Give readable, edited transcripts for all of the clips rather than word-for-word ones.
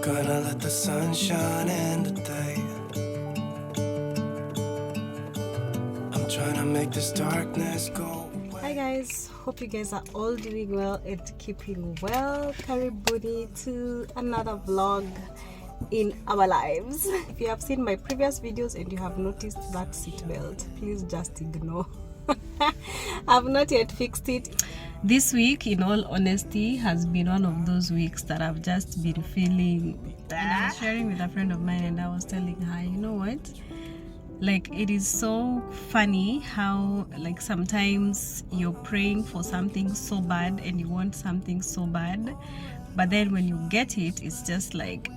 Gonna let the sun shine in today. I'm trying to make this darkness go away. Hi guys, hope you guys are all doing well and keeping well. Karibuni to another vlog in our lives. If you have seen my previous videos and you have noticed that seatbelt, please just ignore. I've not yet fixed it. This week, in all honesty, has been one of those weeks that I've just been feeling. And I was sharing with a friend of mine and I was telling her, you know what? Like, it is so funny how, like, sometimes you're praying for something so bad and you want something so bad, but then when you get it, it's just like,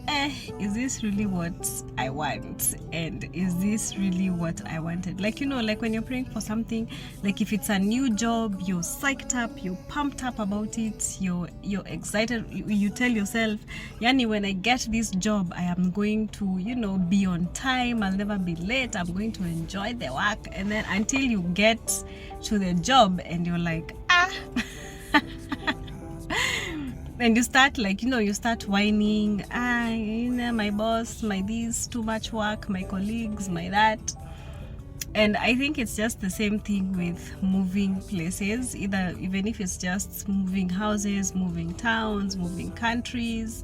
is this really what I want? And is this really what I wanted? Like, you know, like when you're praying for something, like if it's a new job, you're psyched up, you're pumped up about it, you're excited, you tell yourself, Yani, when I get this job, I am going to, you know, be on time, I'll never be late, I'm going to enjoy the work. And then until you get to the job and you're like, and you start, like, you know, you start whining, you know, my boss, my this, too much work, my colleagues, my that. And I think it's just the same thing with moving places, even if it's just moving houses, moving towns, moving countries.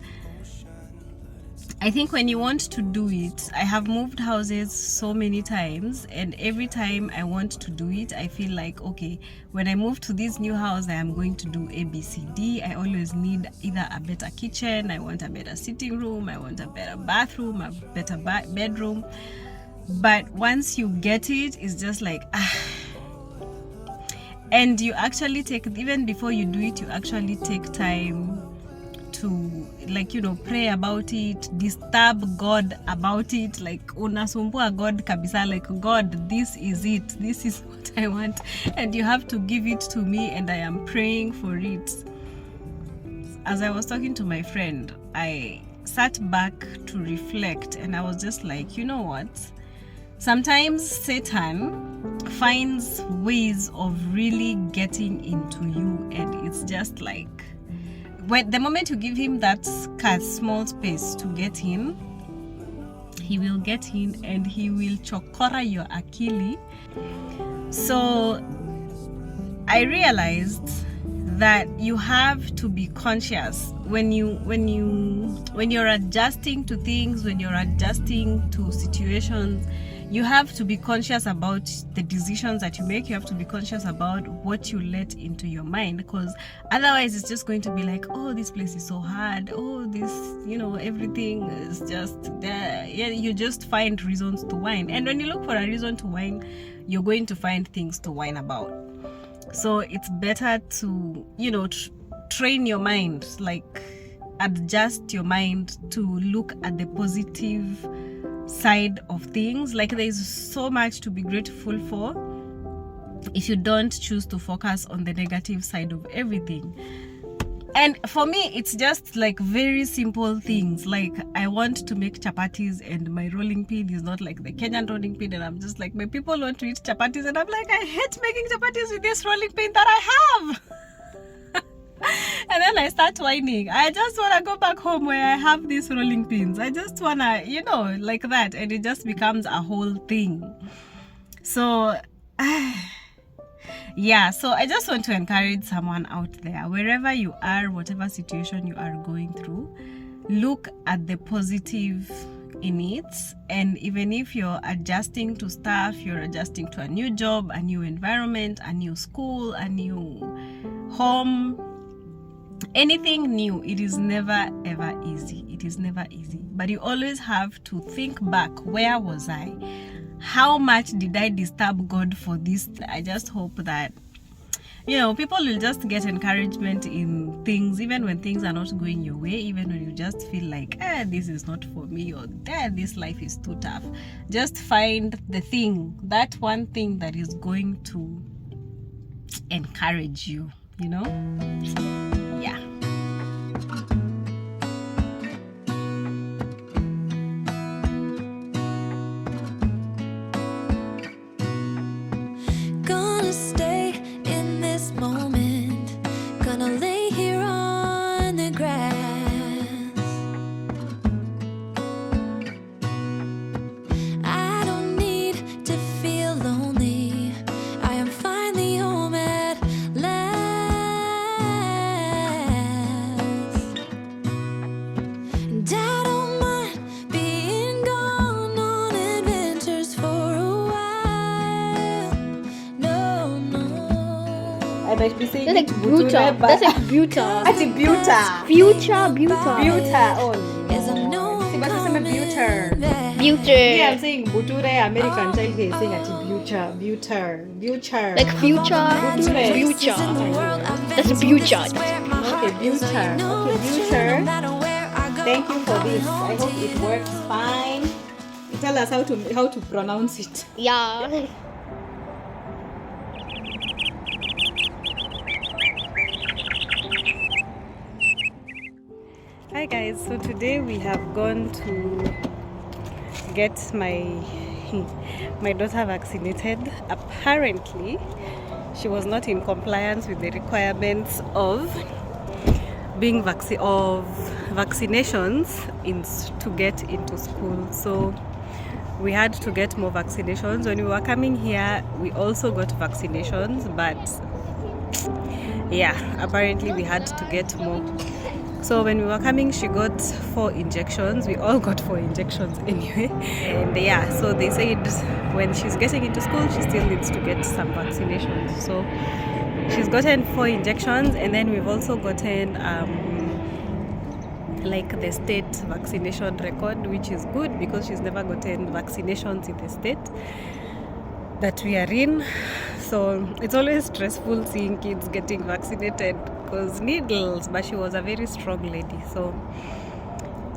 I think when you want to do it, I have moved houses so many times, and every time I want to do it, I feel like, okay, when I move to this new house, I am going to do A, B, C, D. I always need either a better kitchen, I want a better sitting room, I want a better bathroom, a better bedroom. But once you get it, it's just like, and you actually take, even before you do it, you actually take time to, like, you know, pray about it, disturb God about it, like unasumbua God kabisa, like, God, this is it, this is what I want, and you have to give it to me, and I am praying for it. As I was talking to my friend, I sat back to reflect, and I was just like, you know what, sometimes Satan finds ways of really getting into you, and it's just like, when the moment you give him that small space to get in, he will get in and he will chokora your akili. So I realized that you have to be conscious when you're adjusting to things, when you're adjusting to situations. You have to be conscious about the decisions that you make. You have to be conscious about what you let into your mind, because otherwise it's just going to be like, oh, this place is so hard, oh, this, you know, everything is just there. Yeah, you just find reasons to whine, and when you look for a reason to whine, you're going to find things to whine about. So it's better to, you know, train your mind, like adjust your mind to look at the positive side of things. Like, there is so much to be grateful for if you don't choose to focus on the negative side of everything. And for me, it's just like very simple things. Like, I want to make chapatis and my rolling pin is not like the Kenyan rolling pin, and I'm just like, my people want to eat chapatis, and I'm like, I hate making chapatis with this rolling pin that I have. And then I start whining. I just want to go back home where I have these rolling pins. I just want to, you know, like that. And it just becomes a whole thing. So, yeah. So I just want to encourage someone out there, wherever you are, whatever situation you are going through, look at the positive in it. And even if you're adjusting to stuff, you're adjusting to a new job, a new environment, a new school, a new home, anything new, it is never ever easy. It is never easy, but you always have to think back, where was I, how much did I disturb God for this? I just hope that, you know, people will just get encouragement in things, even when things are not going your way, even when you just feel like, this is not for me, or this life is too tough. Just find the thing, that one thing that is going to encourage you, you know. Yeah. Gonna stay in this moment, gonna lay here on the grass. might be saying That's like it buta. Buture, but That's like buta. Ati buta. Future, buta. Buta. Oh Is I know no. I'm See, but it's a buter. coming back. Me, I'm Buter. saying buture. American child here is saying ati buture. Buture. Like future, Buture. future. In the world I've been That's to, buture. this is where my Okay, heart is. So you buture. know Okay, it's true, buture. no matter where I go, Thank you I'm for this. coming I home hope to it you. works fine. Tell us how to pronounce it. Yeah. Hi guys, so today we have gone to get my daughter vaccinated. Apparently, she was not in compliance with the requirements of being vaccinations to get into school. So we had to get more vaccinations. When we were coming here, we also got vaccinations, but yeah, apparently we had to get more. So when we were coming, she got 4 injections. We all got 4 injections anyway. And yeah, so they said when she's getting into school, she still needs to get some vaccinations. So she's gotten 4 injections, and then we've also gotten like the state vaccination record, which is good because she's never gotten vaccinations in the state that we are in. So it's always stressful seeing kids getting vaccinated because needles, but she was a very strong lady. So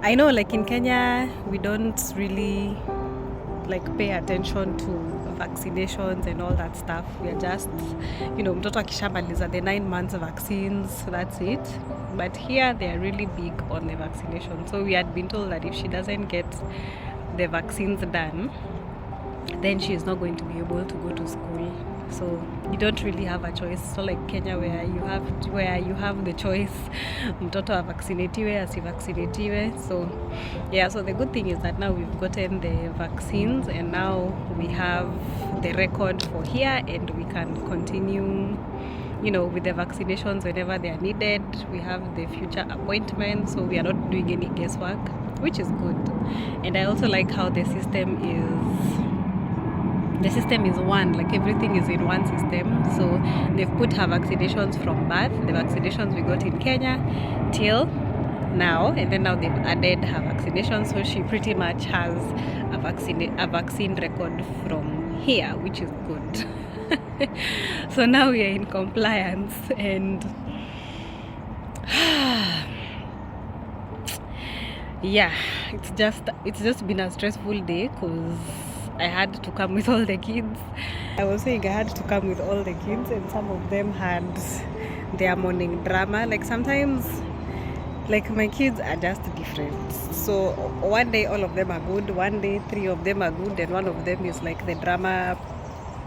I know, like in Kenya, we don't really like pay attention to vaccinations and all that stuff. We are just, mtoto akishamaliza the 9 months vaccines, that's it. But here they are really big on the vaccination. So we had been told that if she doesn't get the vaccines done, then she is not going to be able to go to school. So you don't really have a choice. So like Kenya, where you have the choice, mtoto avaccinatiwe asivaccinatiwe. So yeah, so the good thing is that now we've gotten the vaccines, and now we have the record for here, and we can continue with the vaccinations whenever they are needed. We have the future appointments, so we are not doing any guesswork, which is good. And I also like how the system is one, like everything is in one system. So they've put her vaccinations from birth, the vaccinations we got in Kenya till now, and then now they've added her vaccinations, so she pretty much has a vaccine record from here, which is good. So now we are in compliance, and yeah, it's just been a stressful day because I had to come with all the kids. I was saying I had to come with all the kids, and some of them had their morning drama. Like sometimes, like my kids are just different. So one day all of them are good, one day 3 of them are good, and one of them is like the drama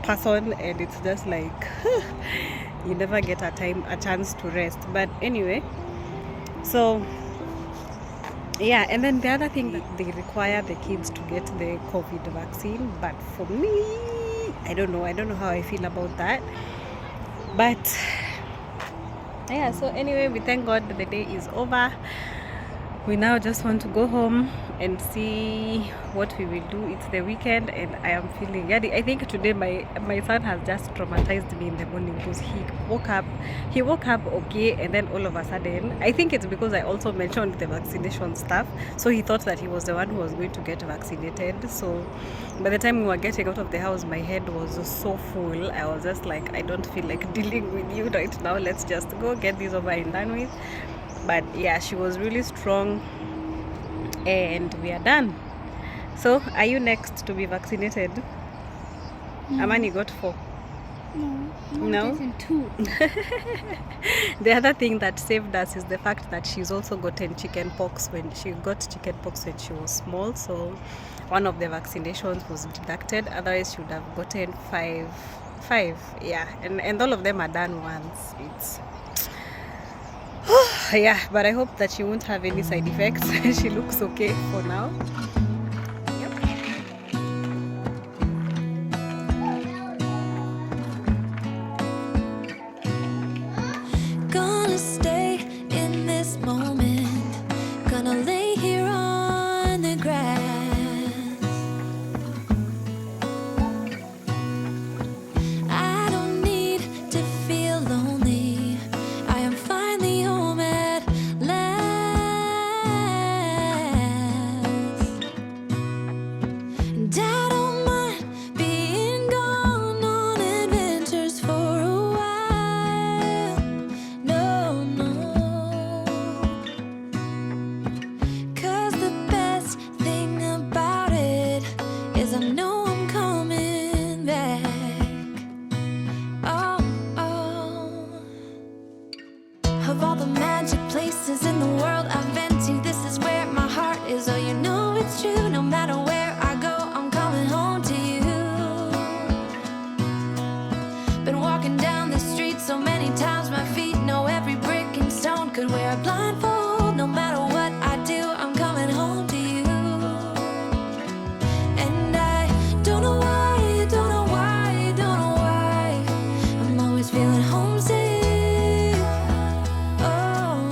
person, and it's just like you never get a chance to rest. But anyway, so yeah, and then the other thing that they require the kids to get the COVID vaccine, but for me, I don't know how I feel about that. But yeah, so anyway, we thank God the day is over. We now just want to go home and see what we will do. It's the weekend, and I am feeling, I think today my son has just traumatized me in the morning because he woke up okay, and then all of a sudden, I think it's because I also mentioned the vaccination stuff, so he thought that he was the one who was going to get vaccinated. So by the time we were getting out of the house, my head was so full. I was just like, I don't feel like dealing with you right now, let's just go get this over and done with. But yeah, she was really strong, and we are done. So are you next to be vaccinated? Amani got 4. No? 2. The other thing that saved us is the fact that she's also gotten chicken pox when she was small. So one of the vaccinations was deducted, otherwise she would have gotten 5. Yeah, and all of them are done once. It's yeah, but I hope that she won't have any side effects. She looks okay for now. Gonna stay in this moment. Gonna lay here on the grass. I don't need to feel lonely. wear a blindfold. No matter what I do, I'm coming home to you. And I don't know why, don't know why, don't know why I'm always feeling homesick. Oh,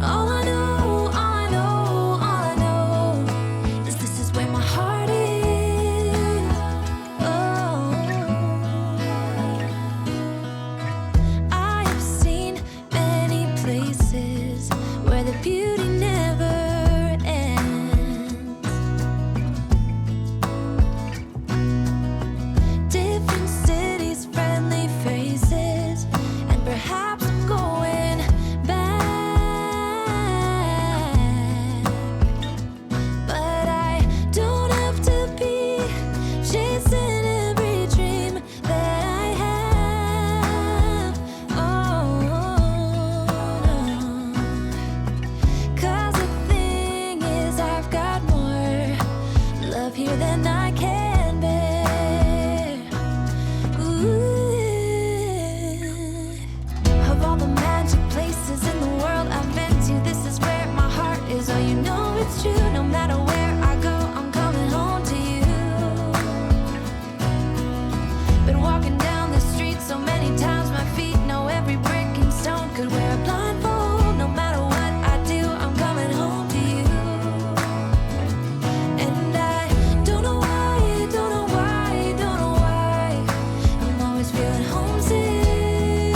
all I know, all I know, all I know is this is where my heart is. Oh, I have seen many places where the beauty never ends. Different cities, friendly faces, and perhaps I'm going back. But I don't have to be chasing every dream that I have. Oh, no. 'Cause the thing is, I've got more love here than I can bear. Ooh. Of all the magic places in the world I've been to, this is where my heart is. Oh, you know it's true. No matter where I go, I'm coming home to you. Been walking down the street so many times, my feet know every brick and stone. Could wear a blindfold. No matter what I do, I'm coming home to you. And I don't know why, don't know why, don't know why I'm always feeling homesick.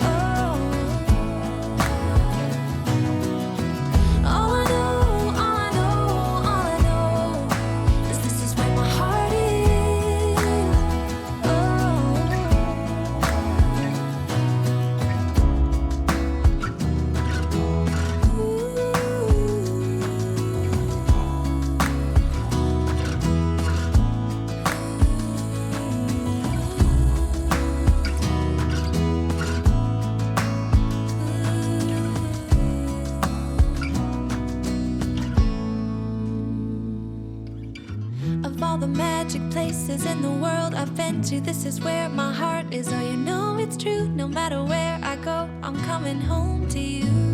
Oh, all I know, all I know, all I know is this is where my heart is. Oh, of all the magic places in the world I've been to, this is where my heart is. Oh, you know it's true. No matter where I go, I'm coming home to you.